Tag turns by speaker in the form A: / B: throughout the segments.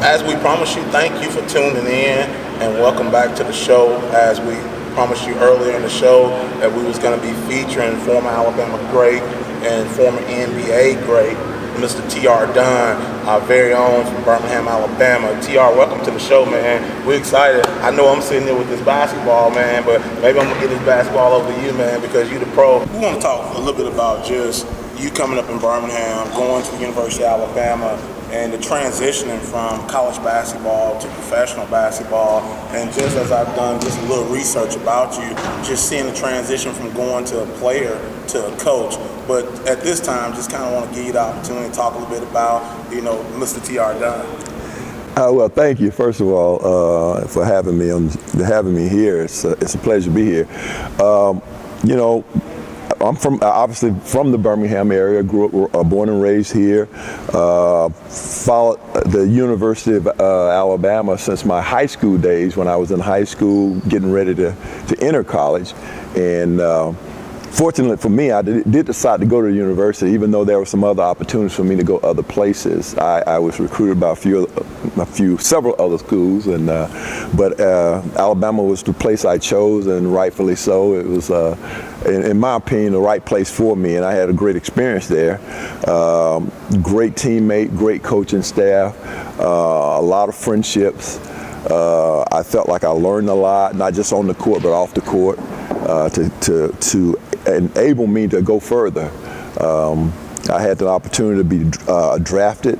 A: As we promised you, thank you for tuning in and welcome back to the show. As we promised you earlier in the show that we was going to be featuring former Alabama great and former NBA great, Mr. T.R. Dunn, our very own from Birmingham, Alabama. T.R., welcome to the show, man. We're excited. I know I'm sitting there with this basketball, man, but maybe I'm going to get this basketball over to you, man, because you're the pro. We want to talk a little bit about just you coming up in Birmingham, going to the University of Alabama, and the transitioning from college basketball to professional basketball. And just as I've done just a little research about you, just seeing the transition from going to a player to a coach. But at this time, just kind of want to give you the opportunity to talk a little bit about, Mr. T.R. Dunn.
B: Well, thank you, first of all, for having me here. It's a pleasure to be here. I'm obviously from the Birmingham area. Grew up, born and raised here. Followed the University of Alabama since my high school days, when I was in high school, getting ready to enter college. And fortunately for me, I did decide to go to the university, even though there were some other opportunities for me to go other places. I was recruited by several other schools, but Alabama was the place I chose, and rightfully so. It was, in my opinion, the right place for me, and I had a great experience there. Great teammate, great coaching staff, a lot of friendships. I felt like I learned a lot, not just on the court, but off the court, to enable me to go further. I had the opportunity to be drafted.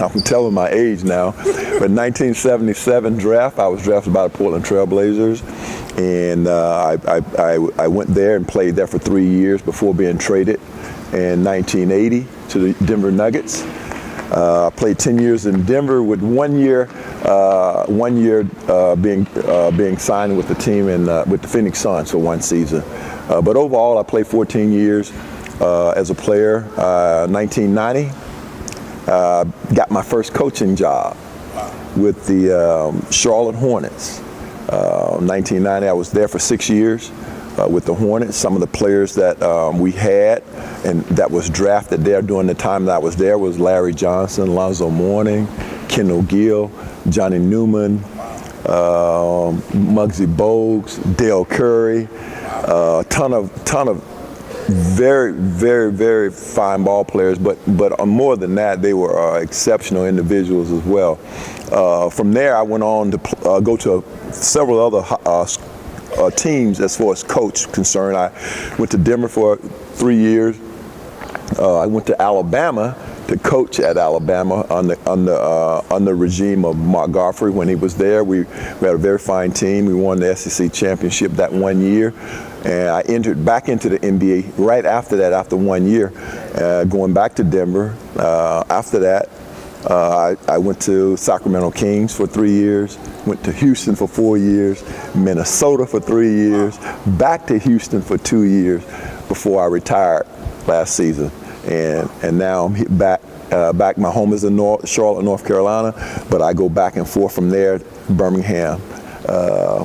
B: I'm telling my age now, but 1977 draft, I was drafted by the Portland Trail Blazers, and I went there and played there for 3 years before being traded in 1980 to the Denver Nuggets. I played 10 years in Denver, with 1 year being signed with the team with the Phoenix Suns for one season. But overall, I played 14 years as a player. 1990, got my first coaching job with the Charlotte Hornets. 1990, I was there for 6 years with the Hornets. Some of the players that we had and that was drafted there during the time that I was there was Larry Johnson, Lonzo Mourning, Kendall Gill, Johnny Newman, Muggsy Bogues, Dale Curry, ton of very, very, very fine ball players, but more than that, they were exceptional individuals as well. From there, I went on to go to several other teams as far as coach concerned. I went to Denver for 3 years. I went to Alabama to coach at Alabama under the regime of Mark Goffrey when he was there. We had a very fine team. We won the SEC championship that 1 year. And I entered back into the NBA right after that, after 1 year, going back to Denver. After that, I went to Sacramento Kings for 3 years, went to Houston for 4 years, Minnesota for 3 years, back to Houston for 2 years before I retired last season. And now I'm back. My home is in Charlotte, North Carolina, but I go back and forth from there to Birmingham,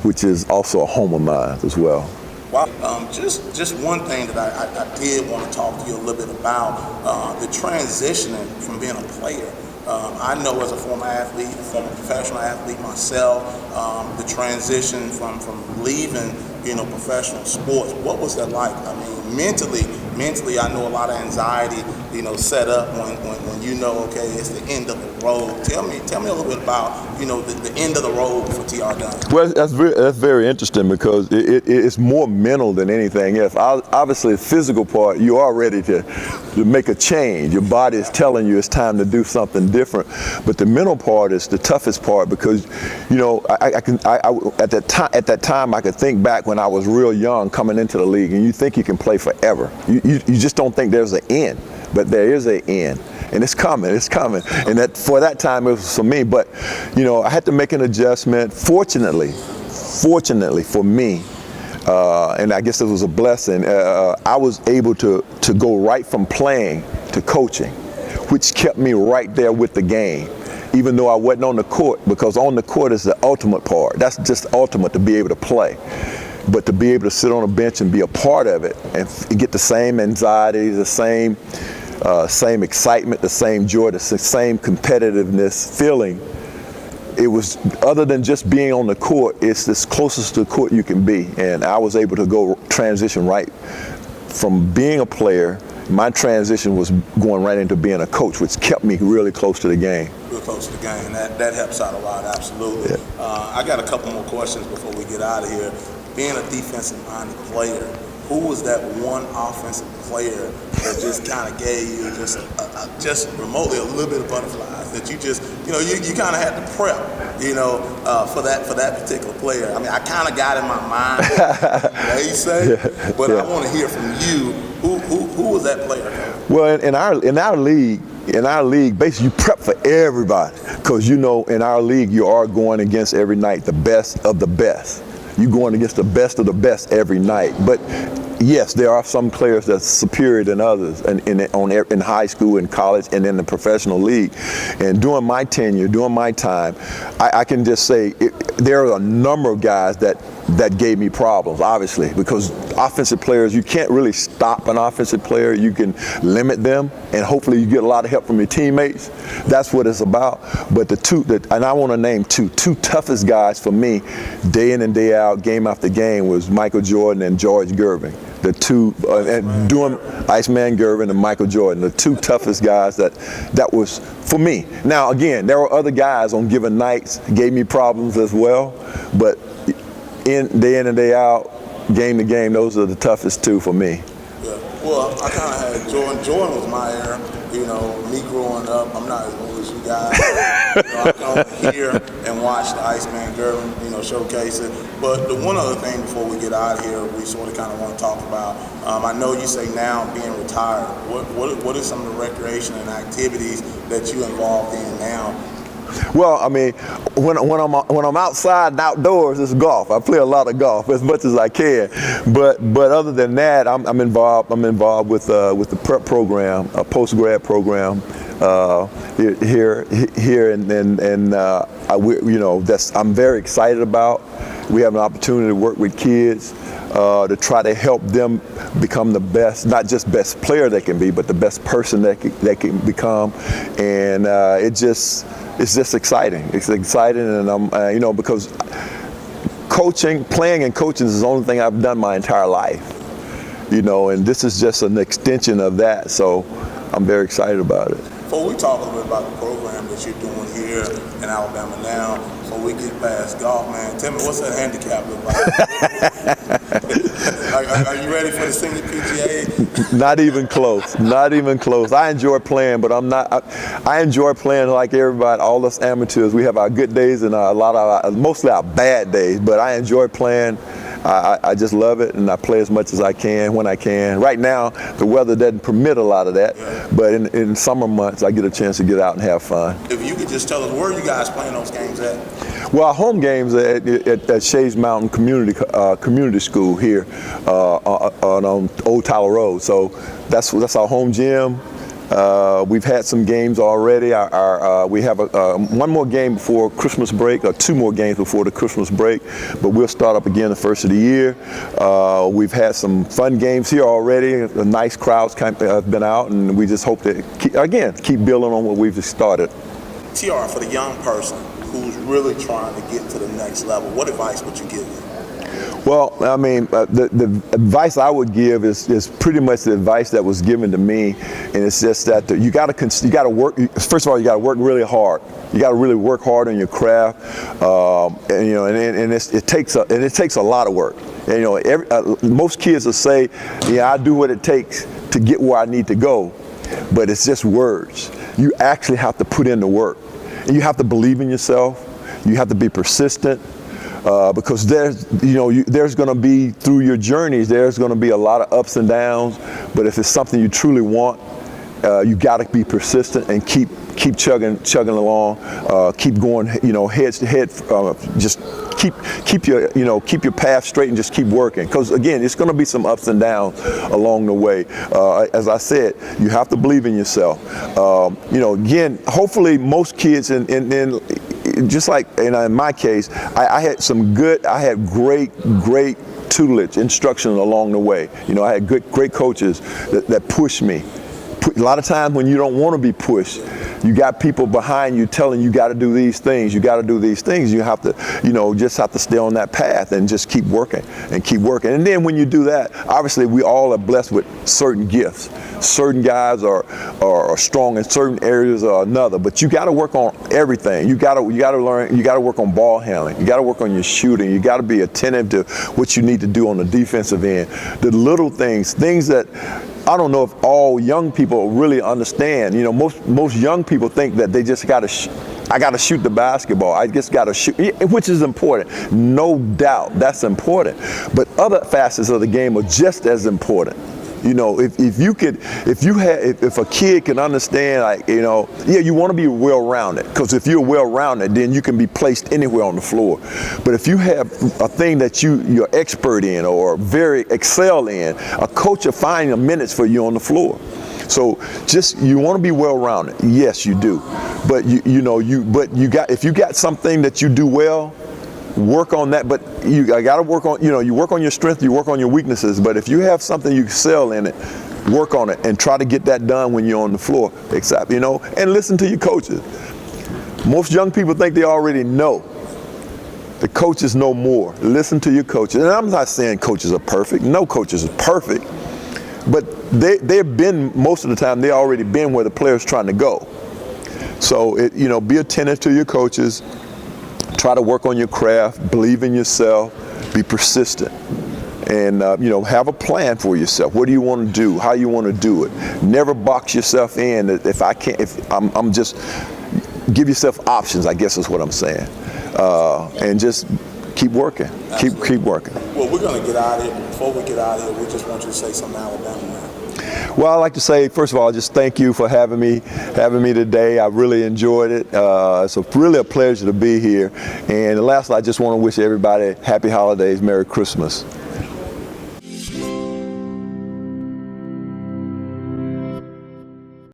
B: which is also a home of mine as well.
A: Wow. Just one thing that I did want to talk to you a little bit about, the transitioning from being a player. I know as a former athlete, a former professional athlete myself, the transition from leaving, professional sports. What was that like? I mean, mentally, I know a lot of anxiety, set up when okay, it's the end of the road. Tell me a little bit about, the end of the road for T.R. Dunn.
B: Well, that's very interesting, because it's more mental than anything else. Obviously, the physical part, you are ready to make a change. Your body is telling you it's time to do something different. But the mental part is the toughest part, because, at that time, I could think back when I was real young coming into the league, and you think you can play forever. You just don't think there's an end, but there is an end. And it's coming. And for that time, it was for me. But, I had to make an adjustment. Fortunately for me, and I guess it was a blessing, I was able to go right from playing to coaching, which kept me right there with the game, even though I wasn't on the court, because on the court is the ultimate part. That's just ultimate, to be able to play. But to be able to sit on a bench and be a part of it and get the same anxieties, the same same excitement, the same joy, the same competitiveness feeling. It was, other than just being on the court, it's the closest to the court you can be. And I was able to go transition right from being a player. My transition was going right into being a coach, which kept me really close to the game.
A: Real close to the game. That helps out a lot, absolutely.
B: Yeah.
A: I got a couple more questions before we get out of here. Being a defensive-minded player, who was that one offensive player that just kind of gave you just remotely a little bit of butterflies that you just, you kind of had to prep, for that particular player? I mean, I kind of got in my mind, they say, but I want to hear from you. Who was that player?
B: Well, in our league, basically you prep for everybody, because in our league you are going against every night the best of the best. You're going against the best of the best every night. But yes, there are some players that's superior than others in high school, in college, and in the professional league. And during my tenure, during my time, I can just say there are a number of guys that gave me problems, obviously, because offensive players, you can't really stop an offensive player. You can limit them, and hopefully you get a lot of help from your teammates. That's what it's about. But and I want to name two toughest guys for me, day in and day out, game after game, was Michael Jordan and George Gervin. The two, doing Iceman Gervin and Michael Jordan, the two toughest guys that was for me. Now, again, there were other guys on given nights gave me problems as well, but day in and day out, game to game, those are the toughest two for me.
A: Yeah. Well, I kind of had Jordan. Jordan was my era. Me growing up, I'm not as old as you guys. I come here and watch the Iceman Gervin, showcase it. But the one other thing before we get out of here, we sort of kind of want to talk about. I know you say now being retired. What are some of the recreation and activities that you involved in now?
B: Well, I mean, when I'm outside and outdoors, it's golf. I play a lot of golf as much as I can. But other than that, I'm involved with the prep program, a post-grad program here, and I'm very excited about. We have an opportunity to work with kids to try to help them become the best, not just best player they can be, but the best person they can become, and it's just exciting. It's exciting, and I'm, because playing and coaching is the only thing I've done my entire life, and this is just an extension of that. So I'm very excited about it.
A: Before we talk a little bit about the program that you're doing here in Alabama now, before we get past golf, man, tell me, what's that handicap look like? Are you ready for the senior PGA?
B: Not even close. Not even close. I enjoy playing, but I'm not. I enjoy playing like everybody, all us amateurs. We have our good days and mostly our bad days, but I enjoy playing. I just love it, and I play as much as I can when I can. Right now, the weather doesn't permit a lot of that, but in summer months, I get a chance to get out and have fun. If you could just tell us, where are you guys playing those games at? Well, our home games at Shays Mountain Community School here on Old Tyler Road. So that's our home gym. We've had some games already. We have one more game before Christmas break, or two more games before the Christmas break, but we'll start up again the first of the year. We've had some fun games here already. A nice crowds have been out, and we just hope to keep building on what we've started. TR, for the young person who's really trying to get to the next level, what advice would you give them? Well, I mean, the advice I would give is pretty much the advice that was given to me, and it's just that you got to work. First of all, you got to work really hard. You got to really work hard on your craft, and it takes a lot of work. And, most kids will say, "Yeah, I do what it takes to get where I need to go," but it's just words. You actually have to put in the work, and you have to believe in yourself. You have to be persistent. Because there's going to be, through your journeys, there's going to be a lot of ups and downs. But if it's something you truly want, you got to be persistent and keep chugging along, keep going, head to head. Just keep your path straight and just keep working. Because again, it's going to be some ups and downs along the way. As I said, you have to believe in yourself. Again, hopefully most kids just like in my case, I had great tutelage, instruction along the way. I had great coaches that pushed me a lot of times when you don't want to be pushed, you got people behind you telling you got to do these things, you got to do these things. You have to, just have to stay on that path and just keep working and keep working. And then when you do that, obviously we all are blessed with certain gifts. Certain guys are strong in certain areas or another, but you got to work on everything. You got to learn. You got to work on ball handling. You got to work on your shooting. You got to be attentive to what you need to do on the defensive end. The little things that I don't know if all young people really understand. Most young people think that they just got to. I got to shoot the basketball. I just got to shoot, which is important. No doubt, that's important. But other facets of the game are just as important. If a kid can understand, you want to be well-rounded, because if you're well-rounded, then you can be placed anywhere on the floor. But if you have a thing that you're expert in or very excel in, a coach will find the minutes for you on the floor. So you want to be well-rounded. Yes, you do. But if you got something that you do well, work on that. But you got to work on, you work on your strength, you work on your weaknesses. But if you have something you excel in it, work on it and try to get that done when you're on the floor. Except, and listen to your coaches. Most young people think they already know. The coaches know more. Listen to your coaches. And I'm not saying coaches are perfect. No coaches are perfect. But they've been, most of the time, they already been where the player's trying to go. So, be attentive to your coaches. Try to work on your craft, believe in yourself, be persistent, and have a plan for yourself. What do you want to do? How you want to do it? Never box yourself in. I'm just give yourself options, I guess is what I'm saying, and just keep working. Keep working.
A: Well, we're going to get out of here. Before we get out of here, we just want you to say something to Alabama now.
B: Well, I'd like to say, first of all, just thank you for having me today. I really enjoyed it. It's really a pleasure to be here. And lastly, I just want to wish everybody happy holidays, Merry Christmas.